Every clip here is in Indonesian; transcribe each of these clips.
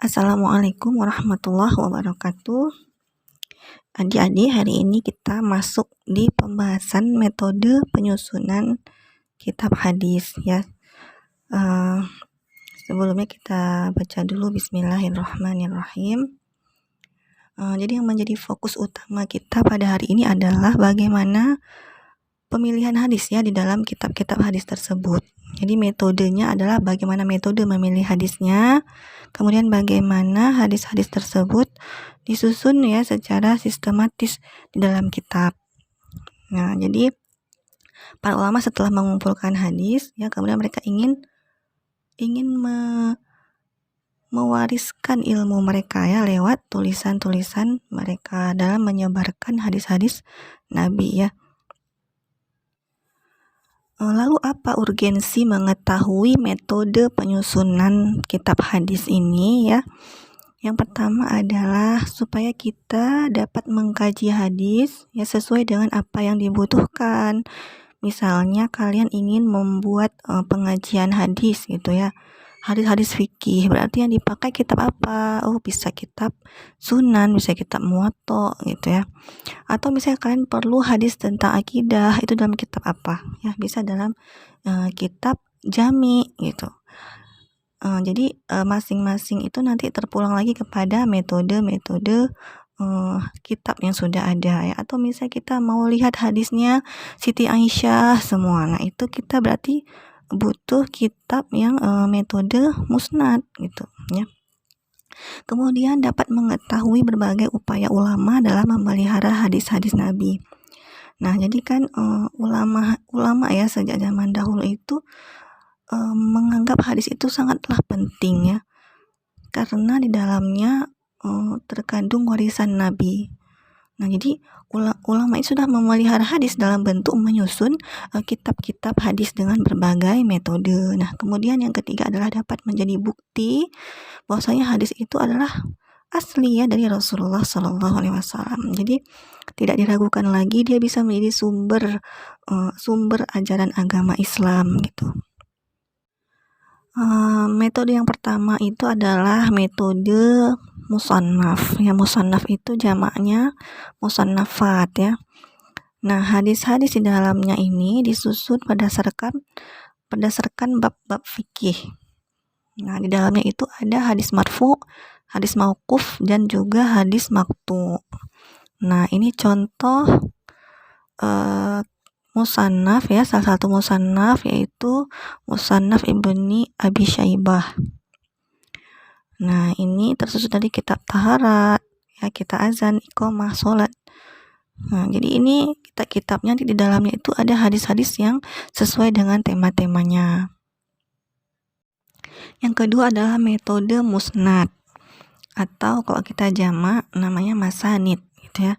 Assalamualaikum warahmatullahi wabarakatuh. Adik-adik, hari ini kita masuk di pembahasan metode penyusunan kitab hadis ya. Sebelumnya kita baca dulu Bismillahirrahmanirrahim. Jadi yang menjadi fokus utama kita pada hari ini adalah bagaimana pemilihan hadis ya di dalam kitab-kitab hadis tersebut. Jadi metodenya adalah bagaimana metode memilih hadisnya, kemudian bagaimana hadis-hadis tersebut disusun ya secara sistematis di dalam kitab. Nah, jadi para ulama setelah mengumpulkan hadis ya, kemudian mereka ingin mewariskan ilmu mereka ya lewat tulisan-tulisan mereka dalam menyebarkan hadis-hadis Nabi ya. Lalu apa urgensi mengetahui metode penyusunan kitab hadis ini ya? Yang pertama adalah supaya kita dapat mengkaji hadis ya sesuai dengan apa yang dibutuhkan. Misalnya kalian ingin membuat pengajian hadis gitu ya. Hadis-hadis fikih, berarti yang dipakai kitab apa? Oh, bisa kitab Sunan, bisa kitab Muwatta gitu ya. Atau misalnya kalian perlu hadis tentang akidah, itu dalam kitab apa? Ya, bisa dalam kitab Jami gitu. Jadi masing-masing itu nanti terpulang lagi kepada metode-metode kitab yang sudah ada ya. Atau misalnya kita mau lihat hadisnya Siti Aisyah semua, nah itu kita berarti butuh kitab yang metode musnad gitu ya. Kemudian dapat mengetahui berbagai upaya ulama dalam memelihara hadis-hadis Nabi. Nah, jadi kan ulama ya sejak zaman dahulu itu menganggap hadis itu sangatlah penting ya, karena di dalamnya terkandung warisan Nabi. Nah, jadi ulama itu sudah memelihara hadis dalam bentuk menyusun kitab-kitab hadis dengan berbagai metode. Nah, kemudian yang ketiga adalah dapat menjadi bukti bahwasanya hadis itu adalah asli ya dari Rasulullah Shallallahu Alaihi Wasallam. Jadi tidak diragukan lagi, dia bisa menjadi sumber ajaran agama Islam gitu. Metode yang pertama itu adalah metode musannaf ya. Musannaf itu jamaknya musannafat ya. Nah, hadis-hadis di dalamnya ini disusun berdasarkan bab-bab fikih. Nah, di dalamnya itu ada hadis marfu, hadis mauquf, dan juga hadis maqtu. Nah, ini contoh musannaf ya, salah satu musannaf yaitu musannaf Ibni Abi Syaibah. Nah, ini tersusun dari kitab taharat ya, kita azan, iqamah, sholat. Nah, jadi ini kitabnya di dalamnya itu ada hadis-hadis yang sesuai dengan tema-temanya. Yang kedua adalah metode musnad, atau kalau kita jamak namanya masanid gitu ya.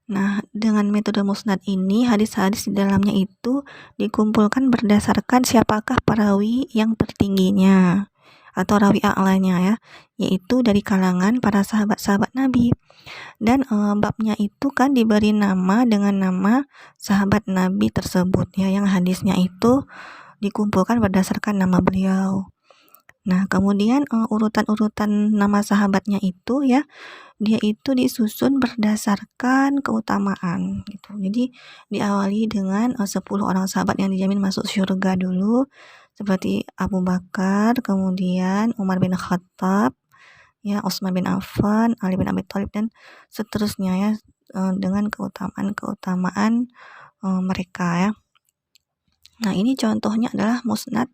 Nah, dengan metode musnad ini hadis-hadis di dalamnya itu dikumpulkan berdasarkan siapakah perawi yang tertingginya atau rawi a'lanya ya, yaitu dari kalangan para sahabat-sahabat Nabi. Dan babnya itu kan diberi nama dengan nama sahabat Nabi tersebut ya, yang hadisnya itu dikumpulkan berdasarkan nama beliau. Nah, kemudian urutan-urutan nama sahabatnya itu ya, dia itu disusun berdasarkan keutamaan gitu. Jadi diawali dengan 10 orang sahabat yang dijamin masuk surga dulu, seperti Abu Bakar, kemudian Umar bin Khattab, ya, Utsman bin Affan, Ali bin Abi Thalib, dan seterusnya ya, dengan keutamaan mereka ya. Nah, ini contohnya adalah musnad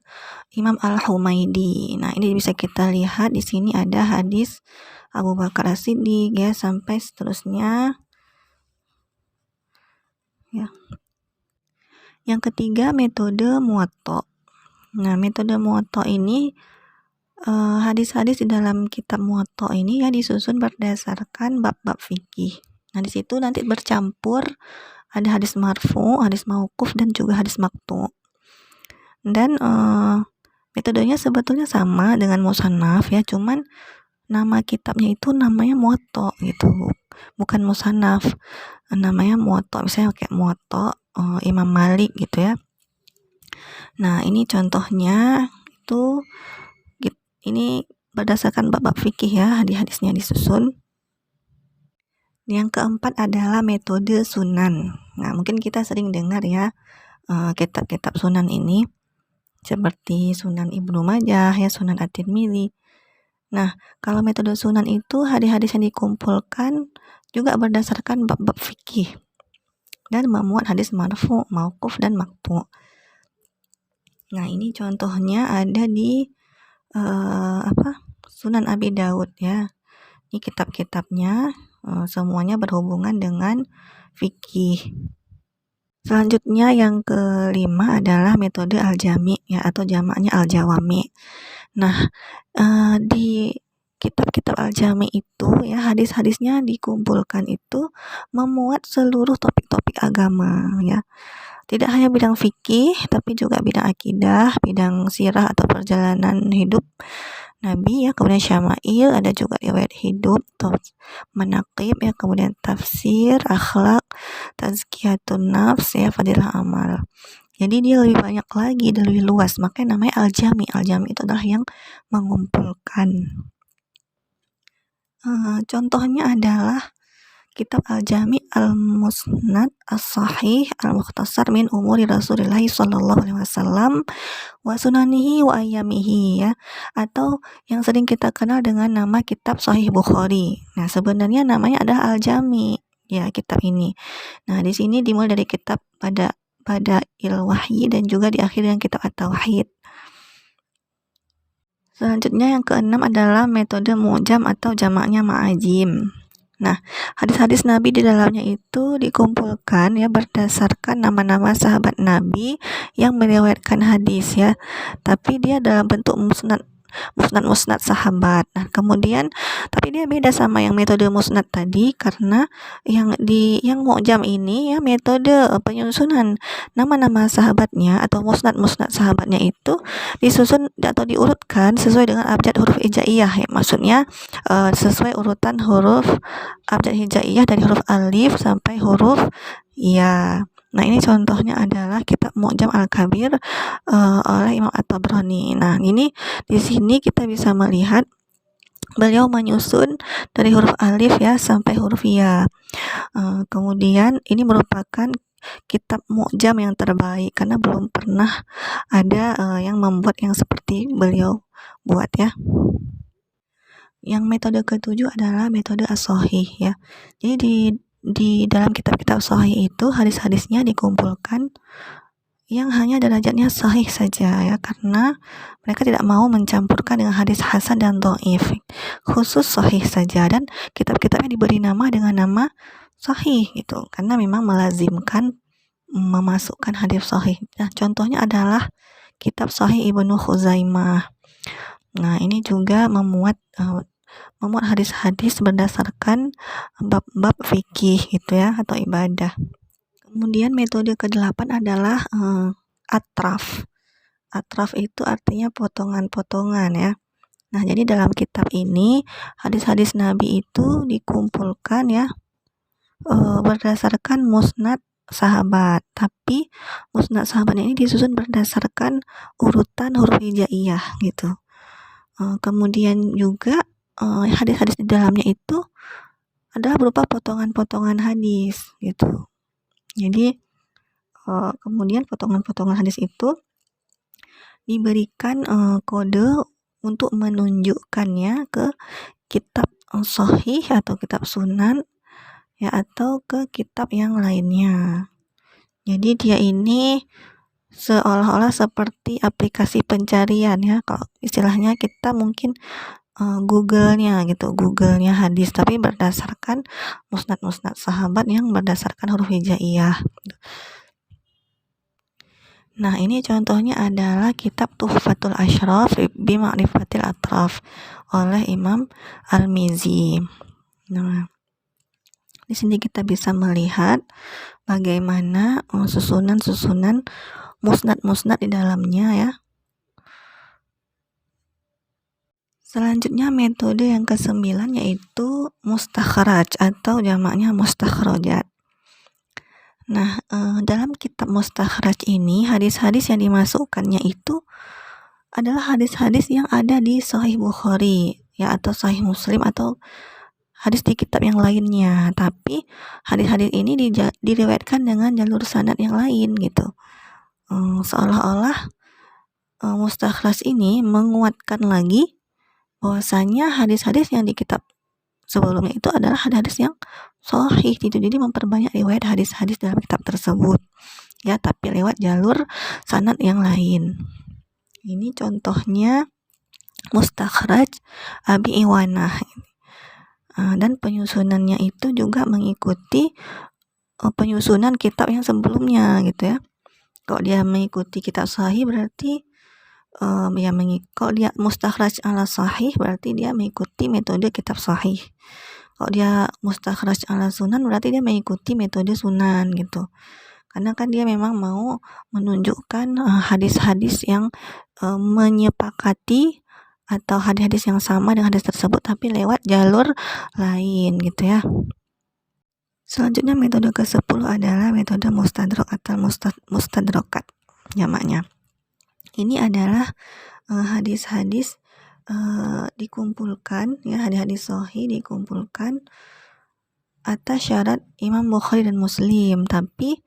Imam Al-Humaidi. Nah, ini bisa kita lihat di sini ada hadis Abu Bakar As-Siddiq ya, sampai seterusnya ya. Yang ketiga, metode Muwatta. Nah, metode Muwatta ini hadis-hadis di dalam kitab Muwatta ini ya disusun berdasarkan bab-bab fikih. Nah, di situ nanti bercampur ada hadis marfu, hadis mauquf, dan juga hadis maqtu. Dan metodenya sebetulnya sama dengan musannaf ya, cuman nama kitabnya itu namanya Muwatta gitu, bukan musannaf. Namanya Muwatta, misalnya kayak Muwatta Imam Malik gitu ya. Nah, ini contohnya itu, ini berdasarkan bab-bab fikih ya, hadis-hadisnya disusun. Yang keempat adalah metode sunan. Nah, mungkin kita sering dengar ya kitab-kitab sunan ini seperti Sunan Ibnu Majah ya, Sunan At-Tirmidzi. Nah, kalau metode sunan itu hadis-hadis yang dikumpulkan juga berdasarkan bab-bab fikih dan memuat hadis marfu, mauquf dan maqtu'. Nah, ini contohnya ada di Sunan Abi Daud ya. Ini kitab-kitabnya semuanya berhubungan dengan fikih. Selanjutnya yang kelima adalah metode al-jami ya, atau jamaknya al-jawami. Nah, di kitab-kitab al-jami itu ya, hadis-hadisnya dikumpulkan itu memuat seluruh topik-topik agama ya. Tidak hanya bidang fikih, tapi juga bidang akidah, bidang sirah atau perjalanan hidup Nabi ya, kemudian syama'il, ada juga riwayat hidup, manaqib ya, kemudian tafsir, akhlak, tazkiyatun nafs ya, fadilah amal. Jadi dia lebih banyak lagi dan lebih luas, makanya namanya al-jami. Al-jami itu adalah yang mengumpulkan. Contohnya adalah kitab al-jami al-musnad as-sahih al-mukhtasar min umuri Rasulullah sallallahu alaihi wasallam wa sunanihi wa ayyamihi ya, atau yang sering kita kenal dengan nama kitab Sahih Bukhari. Nah, sebenarnya namanya adalah al-jami ya, kitab ini. Nah, di sini dimulai dari kitab pada il-wahyi dan juga di akhir yang kitab at-tauhid. Selanjutnya yang keenam adalah metode mu'jam atau jamaknya ma'ajim. Nah, hadis-hadis Nabi di dalamnya itu dikumpulkan ya berdasarkan nama-nama sahabat Nabi yang meriwayatkan hadis ya. Tapi dia dalam bentuk musnad sahabat. Nah, kemudian tapi dia beda sama yang metode musnad tadi, karena yang mu'jam ini ya, metode penyusunan nama-nama sahabatnya atau musnad sahabatnya itu disusun atau diurutkan sesuai dengan abjad huruf hijaiyah ya. Maksudnya sesuai urutan huruf abjad hijaiyah dari huruf alif sampai huruf ya. Nah, ini contohnya adalah kitab Mu'jam Al-Kabir oleh Imam At-Tabrani. Nah, ini di sini kita bisa melihat beliau menyusun dari huruf alif ya sampai huruf ya. Kemudian ini merupakan kitab Mu'jam yang terbaik karena belum pernah ada yang membuat yang seperti beliau buat ya. Yang metode ketujuh adalah metode as-sahih ya. Jadi di dalam kitab-kitab sahih itu hadis-hadisnya dikumpulkan yang hanya derajatnya sahih saja ya, karena mereka tidak mau mencampurkan dengan hadis hasan dan dhaif, khusus sahih saja, dan kitab-kitabnya diberi nama dengan nama sahih gitu karena memang melazimkan memasukkan hadis sahih. Nah, contohnya adalah kitab Sahih Ibnu Khuzaimah. Nah, ini juga memuat hadis-hadis berdasarkan bab-bab fikih gitu ya, atau ibadah. Kemudian metode ke-8 adalah atraf. Atraf itu artinya potongan-potongan ya. Nah, jadi dalam kitab ini hadis-hadis Nabi itu dikumpulkan ya berdasarkan musnad sahabat, tapi musnad sahabatnya ini disusun berdasarkan urutan huruf hijaiyah gitu. Kemudian juga hadis-hadis di dalamnya itu adalah berupa potongan-potongan hadis gitu. Jadi kemudian potongan-potongan hadis itu diberikan kode untuk menunjukkannya ke kitab sahih atau kitab sunan ya, atau ke kitab yang lainnya. Jadi dia ini seolah-olah seperti aplikasi pencarian ya, kalau istilahnya kita mungkin Google-nya hadis, tapi berdasarkan musnad sahabat yang berdasarkan huruf hijaiyah. Nah, ini contohnya adalah kitab Tuhfatul Ashraf bi Ma'rifatil Atraf oleh Imam Al-Mizzi. Nah, di sini kita bisa melihat bagaimana susunan musnad di dalamnya ya. Selanjutnya metode yang ke-9 yaitu mustakhraj atau jamaknya mustakhrajat. Nah, dalam kitab mustakhraj ini hadis-hadis yang dimasukkannya itu adalah hadis-hadis yang ada di Sahih Bukhari ya, atau Sahih Muslim, atau hadis di kitab yang lainnya, tapi hadis-hadis ini diriwayatkan dengan jalur sanad yang lain gitu. Seolah-olah mustakhraj ini menguatkan lagi bahwasanya hadis-hadis yang di kitab sebelumnya itu adalah hadis-hadis yang sahih gitu. Jadi memperbanyak riwayat hadis-hadis dalam kitab tersebut ya, tapi lewat jalur sanad yang lain. Ini contohnya mustakhraj Abi Iwanah. Dan penyusunannya itu juga mengikuti penyusunan kitab yang sebelumnya gitu ya. Kalau dia mengikuti kitab sahih berarti kalau dia mustakhraj ala sahih berarti dia mengikuti metode kitab sahih. Kalau dia mustakhraj ala sunan berarti dia mengikuti metode sunan gitu. Karena kan dia memang mau menunjukkan hadis-hadis yang menyepakati atau hadis-hadis yang sama dengan hadis tersebut tapi lewat jalur lain gitu ya. Selanjutnya metode ke-10 adalah metode mustadrak atau mustadrakat jamaknya. Ini adalah hadis-hadis dikumpulkan ya, hadis-hadis sahih dikumpulkan atas syarat Imam Bukhari dan Muslim, tapi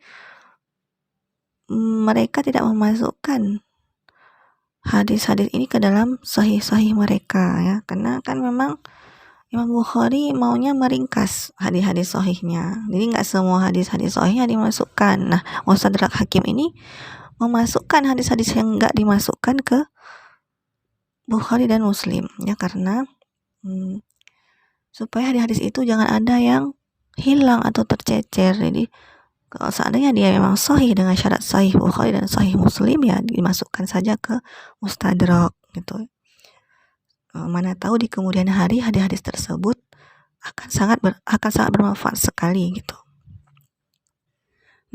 mereka tidak memasukkan hadis-hadis ini ke dalam sahih-sahih mereka ya, karena kan memang Imam Bukhari maunya meringkas hadis-hadis sahihnya, jadi nggak semua hadis-hadis sahihnya dimasukkan. Nah, Mustadrak Hakim ini memasukkan hadis-hadis yang nggak dimasukkan ke Bukhari dan Muslim ya, karena supaya hadis-hadis itu jangan ada yang hilang atau tercecer. Jadi kalau seandainya dia memang sahih dengan syarat sahih Bukhari dan sahih Muslim ya dimasukkan saja ke Mustadrak gitu. Mana tahu di kemudian hari hadis-hadis tersebut akan sangat bermanfaat sekali gitu.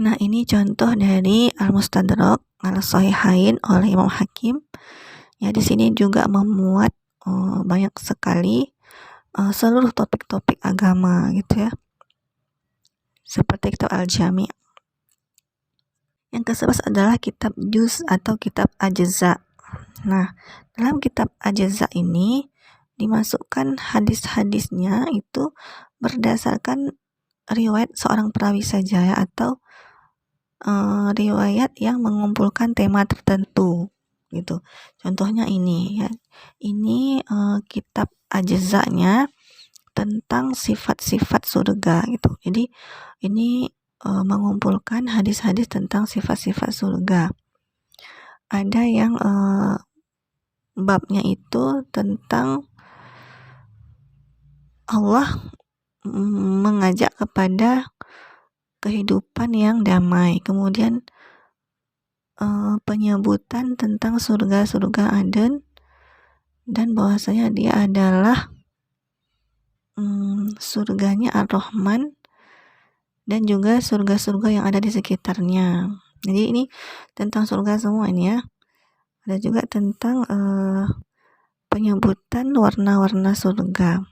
Nah, ini contoh dari Al-Mustadrak Al-Sahihain oleh Imam Hakim. Ya, di sini juga memuat banyak sekali seluruh topik-topik agama gitu ya. Seperti kitab Al-Jami'. Yang ke-11 adalah kitab Juz atau kitab Ajza. Nah, dalam kitab Ajza ini dimasukkan hadis-hadisnya itu berdasarkan riwayat seorang perawi saja ya, atau riwayat yang mengumpulkan tema tertentu gitu. Contohnya ini ya. Ini kitab Ajza-nya tentang sifat-sifat surga gitu. Jadi ini mengumpulkan hadis-hadis tentang sifat-sifat surga. Ada yang babnya itu tentang Allah mengajak kepada kehidupan yang damai. Kemudian penyebutan tentang surga-surga Aden dan bahwasanya dia adalah surganya Ar-Rahman dan juga surga-surga yang ada di sekitarnya. Jadi ini tentang surga semua ini ya. Ada juga tentang penyebutan warna-warna surga.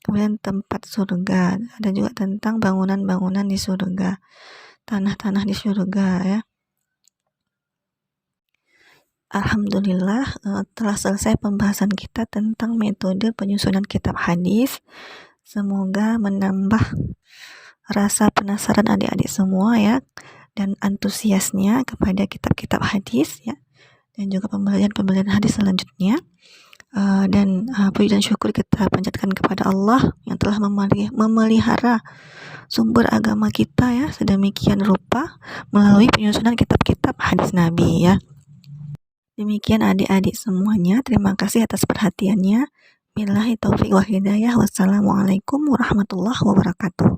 Kemudian tempat surga. Ada juga tentang bangunan-bangunan di surga. Tanah-tanah di surga ya. Alhamdulillah telah selesai pembahasan kita tentang metode penyusunan kitab hadis. Semoga menambah rasa penasaran adik-adik semua ya, dan antusiasnya kepada kitab-kitab hadis ya, dan juga pembelajaran hadis selanjutnya. Dan puji dan syukur kita panjatkan kepada Allah yang telah memelihara sumber agama kita ya sedemikian rupa melalui penyusunan kitab-kitab hadis Nabi ya. Demikian adik-adik semuanya, terima kasih atas perhatiannya. Billahi taufiq wal hidayah. Wassalamualaikum warahmatullahi wabarakatuh.